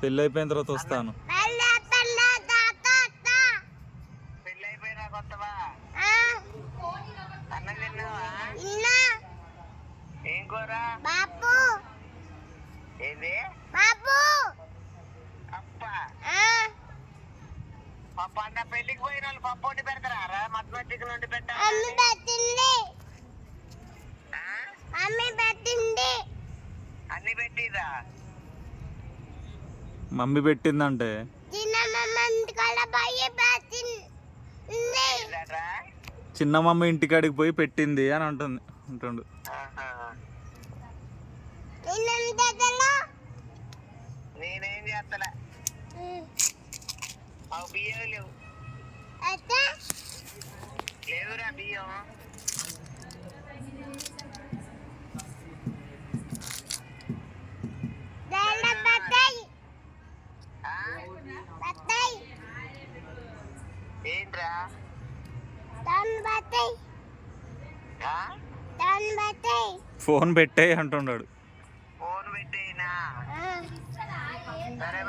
పెళ్ళి అయిపోయిన తర్వాత వస్తాను. పెళ్లికి పోయిన వాళ్ళు పప్పు వండి పెడతారా? మటన్ చికెన్ వండి పెట్టాలి. అన్ని పెట్టిరా? మమ్మీ పెట్టిందంటే చిన్న మమ్మీ ఇంటికాడికి పోయి పెట్టింది అని అంటుండు. నేనేం చేస్తలే. బియ్యం లేవు. లేవురా బియ్యం. ఏంట్రా? ఫోన్ పెట్టే అంటున్నాడు. ఫోన్ పెట్టేనా? సరే